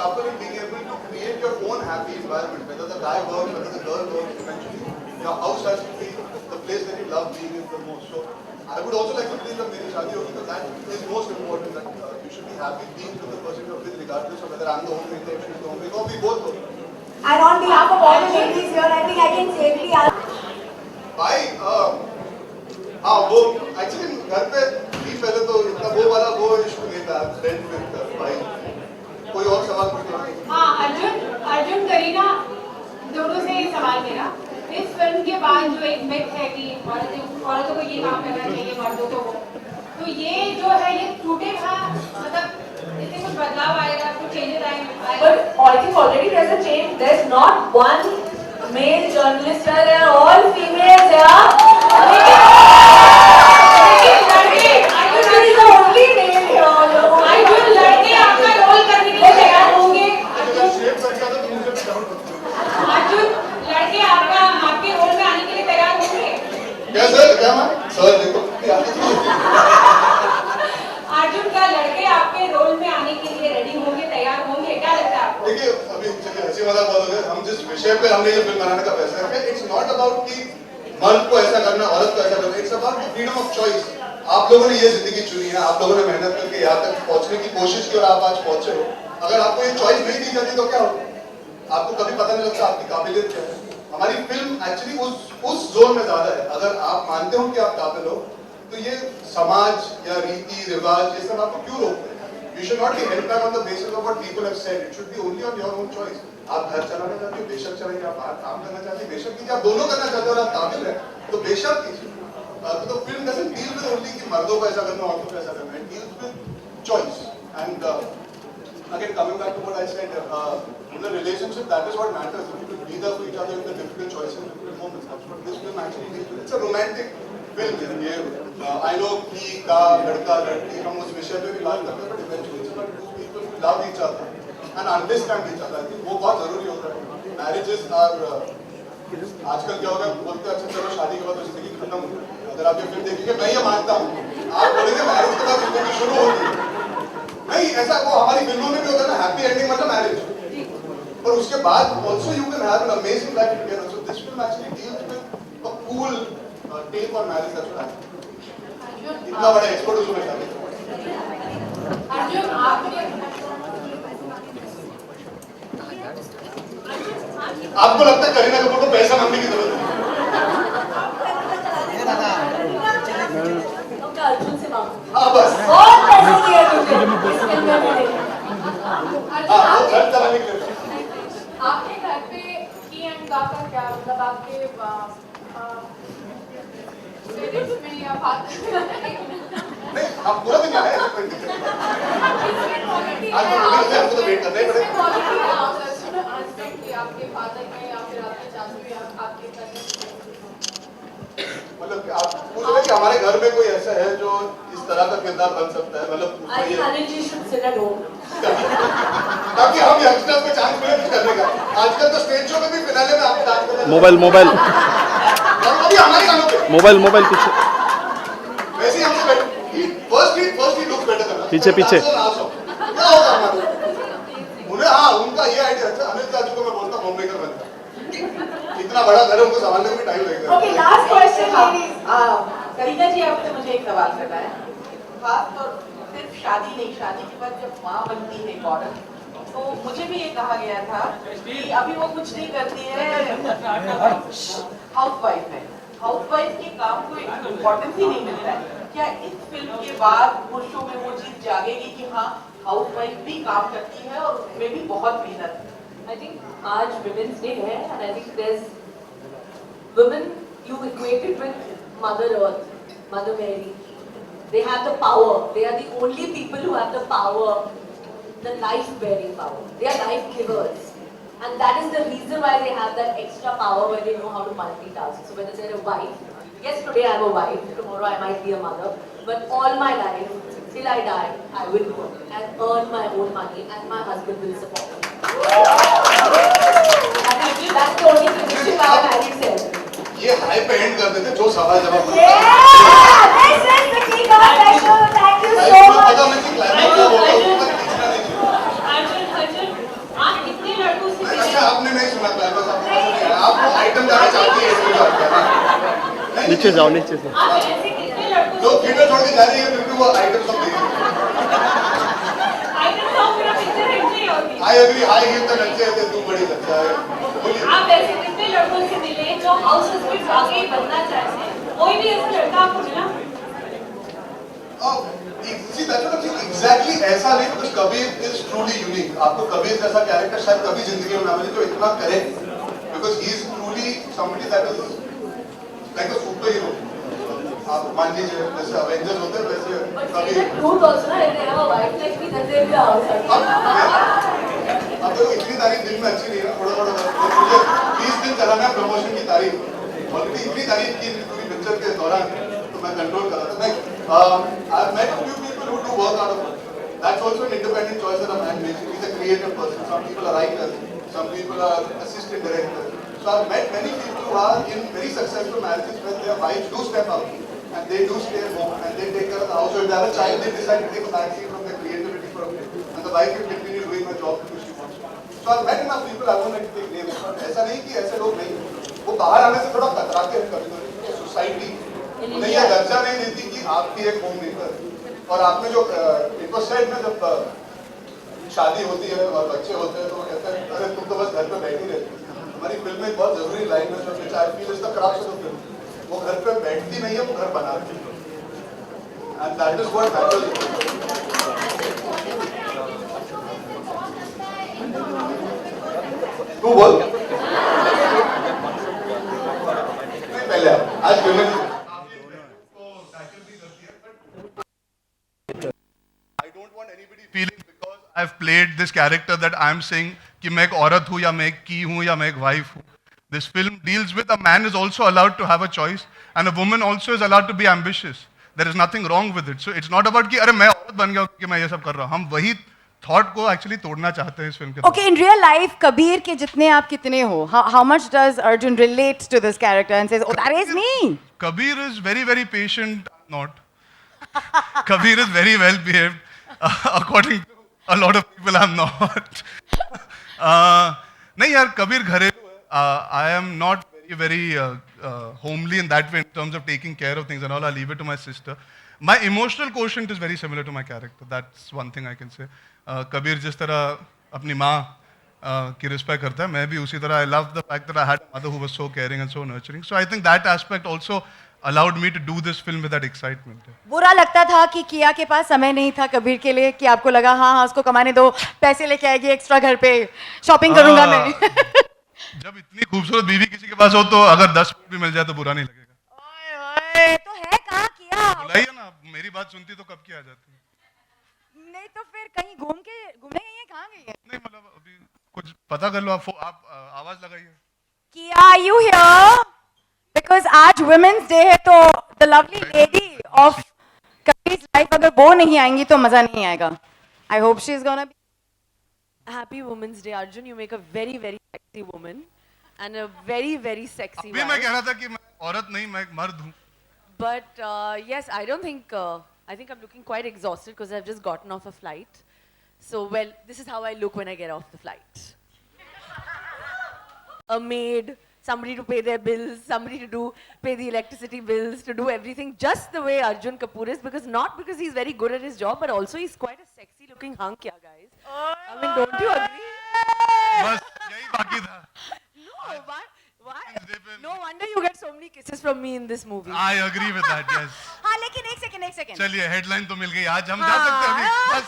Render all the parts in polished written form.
couple and being able to create your own happy environment, whether the guy works, whether the girl works, eventually your house has to be the place that you love being in the most. So I would also like to believe that मेरी शादी होगी तो that is most important, that you should be happy being with the person you're with, regardless of whether I'm the homemaker or she's the homemaker or we both do. And on behalf of all the ladies here, I think I can safely ask. भाई हाँ वो actually घर पे भी पहले तो इतना वो वाला वो इशू नहीं था फ्रेंड विद भाई कोई और सवाल पूछना हाँ अर्जुन करीना दोनों से ये सवाल मेरा इस फिल्म के बाद जो एक मिथ है कि औरतों को ये काम करना चाहिए मर्दों को तो ये जो है ये टूटेगा मतलब इससे कुछ बदलाव आएगा कुछ चेंजेस आएंगे But I think already there's a change. There's not one male journalist here. They are all females here. Arjun का लड़के आपके रोल में आने के लिए रेडी होंगे तैयार होंगे क्या लगता है आपको? देखिए अभी चलिए हंसी मजाक बहुत हो गया हम जिस विषय पे हमने ये फिल्म बनाने का फैसला किया इट्स नॉट अबाउट कि मर्द को ऐसा करना औरत को ऐसा करना it's about freedom of choice आप लोगों ने ये जिंदगी चुनी है आप लोगों ने मेहनत करके यहाँ तक पहुंचने की कोशिश की और आप आज पहुंचे हो अगर आपको ये चॉइस नहीं दी जाती तो क्या होगा आपको कभी पता नहीं लगता आपकी काबिलियत क्या है हमारी फिल्म एक्चुअली उस जोन में ज्यादा है अगर आप मानते हो कि आप काबिल हो तो ये समाज या रीति रिवाज ये सब आपको क्यों रोकते हैं you should not be held back on the basis of what people have said it should be only on your own choice आप घर चलाना चाहते हो बेशक चलाइए आप बाहर काम करना चाहते हो बेशक कीजिए आप दोनों करना चाहते हो और आप काबिल है तो बेशक कीजिए तो film doesn't deal with only कि मर्दों को ऐसा करना औरतों को ऐसा करना it deals with choice and again coming back to what I said in the relationship that is what matters you should be there for each other in the difficult choices and difficult moments that's what this film actually deals with it's a romantic film ये I know कि का लड़का लड़की हम उस विषय पे भी बात करते हैं but eventually it's about two people who love each other and understand each other I think वो बहुत जरूरी होता है marriages are आजकल क्या होगा बोलते हैं अच्छा चलो शादी के बाद तो जिंदगी खत्म हो गई अगर आप ये फिल्म देखेंगे मैं ये मानता हूँ आप बोलेंगे मैरिज के बाद जिंदगी शुरू होगी नहीं ऐसा वो हमारी फिल्मों में भी होता है ना हैप्पी एंडिंग मतलब मैरिज और उसके बाद also you can have an amazing life together so this film actually deals with a cool take on marriage that's what I इतना बड़ा एक्सपर्ट उसमें शामिल अर्जुन आपको लगता है करीना कपूर को पैसा मांगने की जरूरत है अर्जुन से मांगो हाँ बस बहुत पैसे दिए तुझे वो घर चलाने के लिए आपके घर पे की एंड का क्या मतलब आपके पेरेंट्स में या फादर नहीं आप पूरा दिन आए ऐसे कोई दिक्कत नहीं आज आपको तो वेट करना ही पड़ेगा आपके फादर में या फिर आपके चाचू या आपके मतलब आप पूछ रहे हैं कि हमारे घर में कोई ऐसा है जो इस तरह का किरदार बन सकता है मतलब ताकि हम यंगस्टर्स को चांस मिले कुछ करने का आजकल तो स्टेज शो में भी फिनाले में आप डांस करते हैं मोबाइल अभी हमारे गानों पे मोबाइल पीछे वैसे ही हमसे फर्स्ट ही लुक बेटर करना पीछे क्या होगा हमारा उन्हें हाँ उनका ये आइडिया अच्छा अनिल चाचू को मैं बोलता हूँ होममेकर बनता इतना बड़ा घर है उनको संभालने में भी टाइम लगेगा okay last question ladies Kareena ji आपसे मुझे एक सवाल करना है खास तौर सिर्फ शादी नहीं शादी के बाद जब माँ बनती है एक औरत तो मुझे भी ये कहा गया था कि अभी वो कुछ नहीं करती है हाउसवाइफ है हाउसवाइफ के काम को एक इम्पोर्टेंस ही नहीं मिलता है क्या इस फिल्म के बाद पुरुषों में वो चीज जागेगी कि हाँ हाउसवाइफ भी काम करती है और उसमें भी बहुत मेहनत है I think आज Women's Day है and I think there's women you equated with Mother Earth, Mother Mary. They have the power. They are the only people who have the power, the life-bearing power. They are life givers, and that is the reason why they have that extra power where they know how to multitask. So whether they're a wife, yes, today I'm a wife. Tomorrow I might be a mother, but all my life till I die, I will work and earn my own money, and my husband will support me. That's the only condition why I'm married said. ये high पे and कर देते जो सवाल जवाब This is the King of Special. Thank you so much. Arjun नीचे जाओ नीचे से। आप ऐसे कितने लड़कों लोग थिएटर छोड़ के जा रही है क्योंकि वो आइटम सब देख रहे आइटम सॉन्ग मेरा पिक्चर हिट नहीं होती। हैं। आई अग्री, हाई हील तो नचे थे, तू बड़ी लगता है। बोलिए। आप ऐसे कितने लड़कों से मिले जो हाउस हस्बैंड वाकई बनना चाहते हैं? कोई भी ऐसा लड़का आपको मिला? See, that's what I'm saying. Exactly ऐसा नहीं, because Kabir is truly unique. आपको कबीर जैसा कैरेक्टर शायद कभी जिंदगी में ना मिले जो इतना करे, because he is truly somebody that is like a superhero. आप मान लीजिए जैसे अवेंजर्स होते हैं वैसे But see Kabir. the truth also, na, if they have a wife like me, then they'll be a house husband. अब तो इतनी तारीफ दिन में अच्छी नहीं है ना, थोड़ा थोड़ा मुझे 20 दिन चलाना है प्रमोशन की तारीफ, ऑलरेडी इतनी तारीफ की पूरी पिक्चर के दौरान, तो मैं कंट्रोल कर रहा था। Like I've met a few people who do work out of it. That's also an independent choice that a man makes. He's a creative person. Some people are writers, some people are assistant directors. So I've met many people who are in very successful marriages where their wives do step out and they do stay at home and they take care of the house. So if they have a child, they decide to take a back seat from their creativity for a bit, and the wife can continue doing her job because she wants to. So I've met enough people. I won't like to take names, but ऐसा नहीं कि ऐसे लोग नहीं, वो बाहर आने से थोड़ा कतराते हैं कभी-कभी। सोसाइटी उन्हें यह दर्जा नहीं देती कि आप भी एक होम मेकर, और आपने जो इट वाज सेड ना, जब शादी होती है और बच्चे होते हैं तो वो कहते हैं अरे तुम तो बस घर पे बैठी रहती हो। हमारी फिल्म में एक बहुत जरूरी लाइन है जो I feel is the crux of the film, वो घर पे बैठती नहीं है, वो घर बनाती है, and that is what matters. तू बोल नहीं, पहले आज women feeling because I've played this character that I'm saying कि मैं एक औरत हूँ या मैं एक की हूँ या मैं एक wife हूँ. This film deals with a man is also allowed to have a choice and a woman also is allowed to be ambitious. There is nothing wrong with it. So it's not about कि अरे मैं औरत बन गया कि मैं ये सब कर रहा हूँ. हम वही thought को actually तोड़ना चाहते हैं इस film के. Okay, in real life, Kabir के जितने आप कितने हो? How much does Arjun relate to this character and says, oh, that is me? Kabir is very, very patient. Not. Kabir is very well behaved. According to a lot of people, I'm not. नहीं यार, कबीर घरेलू है. I am not very homely in that way in terms of taking care of things and all. I leave it to my sister. My emotional quotient is very similar to my character. That's one thing I can say. Kabir जिस तरह अपनी माँ की respect करता है, मैं भी उसी तरह. I love the fact that I had a mother who was so caring and so nurturing. So I think that aspect also allowed me to do this film with that excitement. बुरा लगता था कि किया के पास समय नहीं था कबीर के लिए, कि आपको लगा हाँ हाँ उसको कमाने दो, पैसे लेके आएगी एक्स्ट्रा, घर पे शॉपिंग करूंगा मैं. जब इतनी खूबसूरत बीवी किसी के पास हो तो अगर 10 मिनट भी मिल जाए तो बुरा नहीं लगेगा. ओए ओए, तो है कहाँ किया? बुलाइए ना, मेरी बात सुनती तो कब की आ जाती. नहीं तो फिर कहीं घूमने गई है, कहाँ गई है? नहीं मतलब अभी कुछ पता कर लो, आप आवाज लगाइए. किया, are you here? Because आज Women's Day है, तो the lovely lady of Kabir's life अगर वो नहीं आएंगी तो मजा नहीं आएगा. I hope she's gonna be. Happy Women's Day, Arjun. You make a very, very sexy woman and a very, very sexy अभी मैं wife. कह रहा था कि मैं औरत नहीं, मैं एक मर्द हूँ. But yes, I don't think, I think I'm looking quite exhausted because I've just gotten off a flight. So, well, this is how I look when I get off the flight. A maid, somebody to pay their bills, somebody to pay the electricity bills, to do everything just the way Arjun Kapoor is, because not because he's very good at his job, but also he's quite a sexy looking hunk, yeah, guys. I mean, don't you agree? बस यही बाकी था. No, why? Women's Day पे- No wonder you get so many kisses from me in this movie. I agree with that. Yes. हाँ लेकिन एक second. चलिए headline तो मिल गई, आज हम जा सकते हैं अभी. बस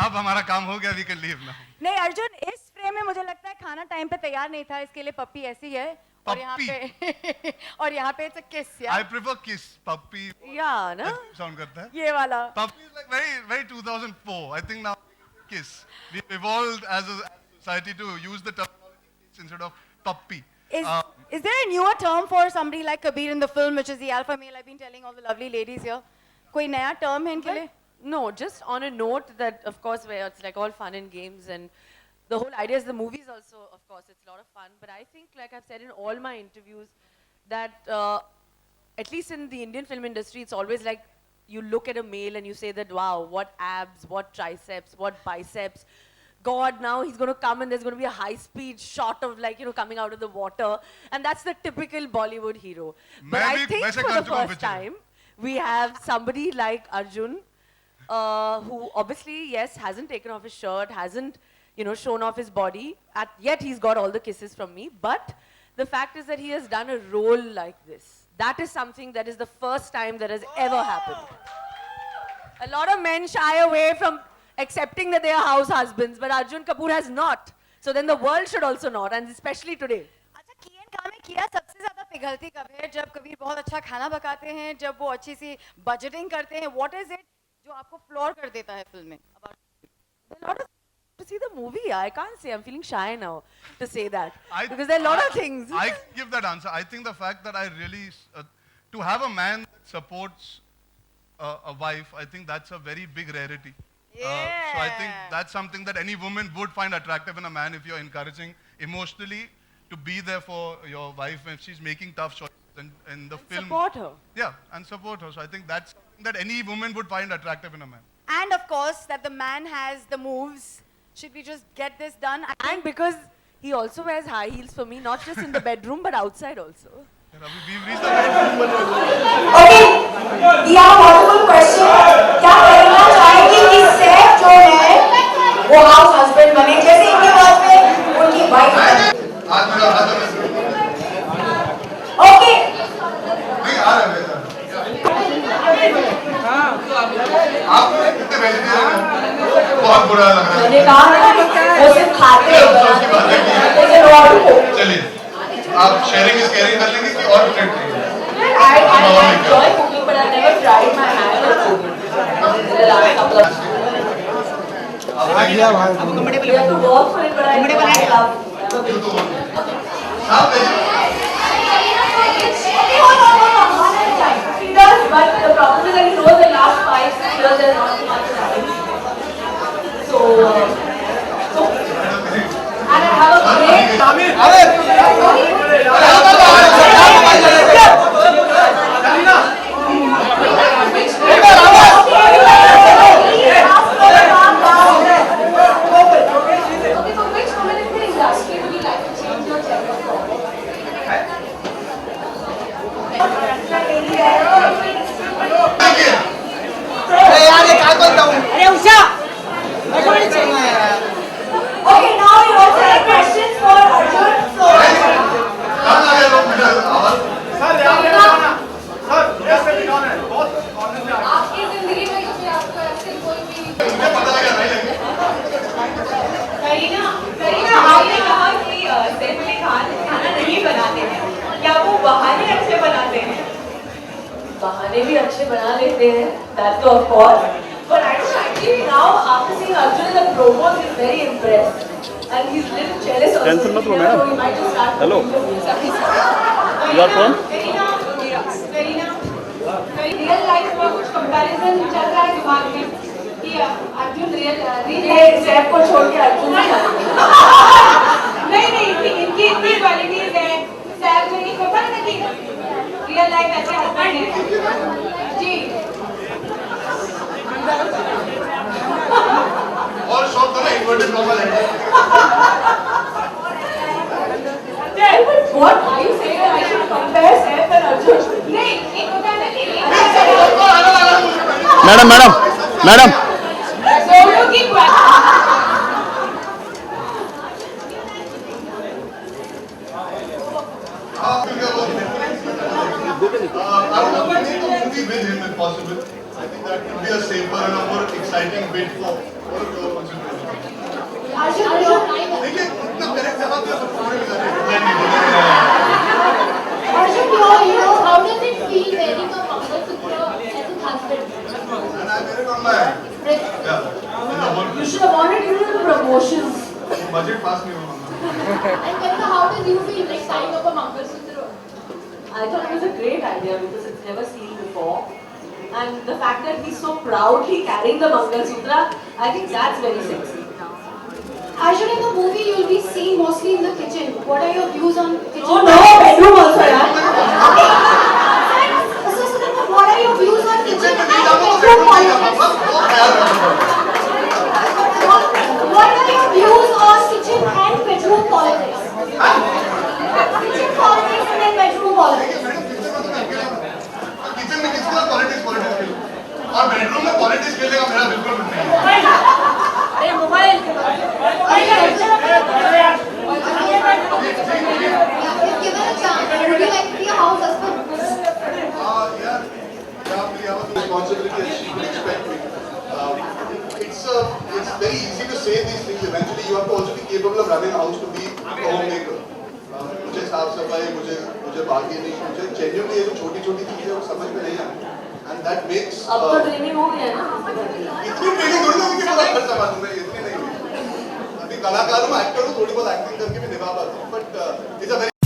अब हमारा काम हो गया, we can leave now. नहीं अर्जुन, इस फ्रेम में मुझे लगता है खाना टाइम पे तैयार नहीं था, इसके लिए पप्पी ऐसी है और यहाँ पे और यहाँ पे it's a kiss, I yeah. prefer kiss. Puppy Yeah, na? sound करता है. ये वाला. Puppy is like very 2004. I think now kiss. We've evolved as a society to use the terminology kiss instead of puppy. Is there a newer term for somebody like Kabir in the film, which is the alpha male? I've been telling all the lovely ladies here. कोई नया term है इनके लिए? No, just on a note that, of course, where it's like all fun and games, and the whole idea is the movies also, of course, it's a lot of fun. But I think, like I've said in all my interviews, that at least in the Indian film industry, it's always like you look at a male and you say that, wow, what abs, what triceps, what biceps. God, now he's going to come and there's going to be a high-speed shot of like, coming out of the water. And that's the typical Bollywood hero. But I think वैसे for कर the चुका हूँ first picture. time, we have somebody like Arjun, who obviously, yes, hasn't taken off his shirt, hasn't, shown off his body. Yet he's got all the kisses from me. But the fact is that he has done a role like this. That is something that is the first time that has ever happened. A lot of men shy away from accepting that they are house husbands, but Arjun Kapoor has not. So then the world should also not, and especially today. अच्छा की में किया सबसे ज्यादा पिघलती कब है जब कबीर बहुत अच्छा खाना पकाते हैं जब वो अच्छी सी बजटिंग करते हैं व्हाट इज इट जो आपको फ्लोर कर देता है फिल्म में There are a lot of to see the movie. I can't say. I'm feeling shy now to say that because there there are a lot of things. I give that answer. I think the fact that I really, to have a man that supports a wife, I think that's a very big rarity. So I think that's something that any woman would find attractive in a man if you're encouraging emotionally to be there for your wife when she's making tough choices in the film. Support her. Yeah, and support her. So I think that's something that any woman would find attractive in a man. and of course that the man has the moves should we just get this done And because he also wears high heels for me, not just in the bedroom but outside also. Yeah, we've reached the Okay, ये wonderful question. क्या करना चाहेंगे कि सैफ जो है वो house husband बने जैसे इनके बाद में उनकी वाइफ बने. आज मेरा हाथ में Okay. नहीं आ रहा है आप कितने वेजिटेरियन हैं बहुत बुरा लग रहा है मैंने कहा ना वो सिर्फ खाते हैं बनाते हैं. चलिए आप शेयरिंग इज केयरिंग कर लेंगे कि और ट्रेड करेंगे I enjoy cooking, but I never tried my hand at cooking. In the last couple of we have to work for it, but I love. आप He does, but the problem is that he knows the last 5-6 years there's not much time. So, and I have a great. Okay, so which woman in the industry would you like to change your gender for? Okay, now we also have questions for Arjun. So, आपकी जिंदगी में कभी आपको ऐसे कोई भी मुझे पता लगा नहीं लगे करीना आपने कहा कि सैफ अली खान खाना नहीं बनाते हैं, क्या वो बहाने अच्छे बनाते हैं? बहाने भी अच्छे बना लेते हैं, that तो of course. But I don't actually now after seeing Arjun in the promos, he's very impressed and he's a little jealous also. Cancel मत करो, madam. So he might just start. Hello. Your phone? Real life में कुछ comparison चल रहा है दिमाग में कि अर्जुन रियल सैफ को छोड़ के अर्जुन नहीं इनकी इतनी क्वालिटीज है सैफ में नहीं पता ना कि रियल लाइफ ऐसे हस्बैंड है जी और शॉप तो ना इन्वर्टेड कॉमा लेंगे What are you saying that I should compare Seth and Arjun? नहीं एक होता है ना कि मैडम दोनों की I would love to make a movie with him if possible. I think that would be a safer and a more exciting bit for all of your consideration. देखिए इतना करेक्ट जवाब दिया सब पूरे में जाने Arjun, how does it feel wearing a Mangalsutra as a husband? and I wear it on my yeah in the whole You should have wanted to do the promotions. budget pass नहीं होगा And Karina, how does you feel like tying up a Mangalsutra? I thought it was a great idea because it's never seen before. And the fact that he's so proudly carrying the Mangal Sutra, I think that's very sexy. Arjun, in the movie you'll be seen mostly in the kitchen. What are your views on kitchen? Oh no, bedroom also, yeah. So then what are your views on kitchen and bedroom बस politics? वो ख्याल रखो What are your things eventually you have to also be capable of running a house to be a homemaker. मुझे साफ सफाई, मुझे bargaining, मुझे genuinely ये जो छोटी-छोटी चीजें वो समझ में नहीं आती. And that makes अब तो ट्रेनिंग हो गया ना. इतनी ट्रेनिंग थोड़ी ना कि पूरा घर संभालूं मैं, इतनी नहीं हुई. अभी कलाकार हूँ, एक्टर हूँ, थोड़ी बहुत एक्टिंग करके भी निभा पाता हूँ. But it's a very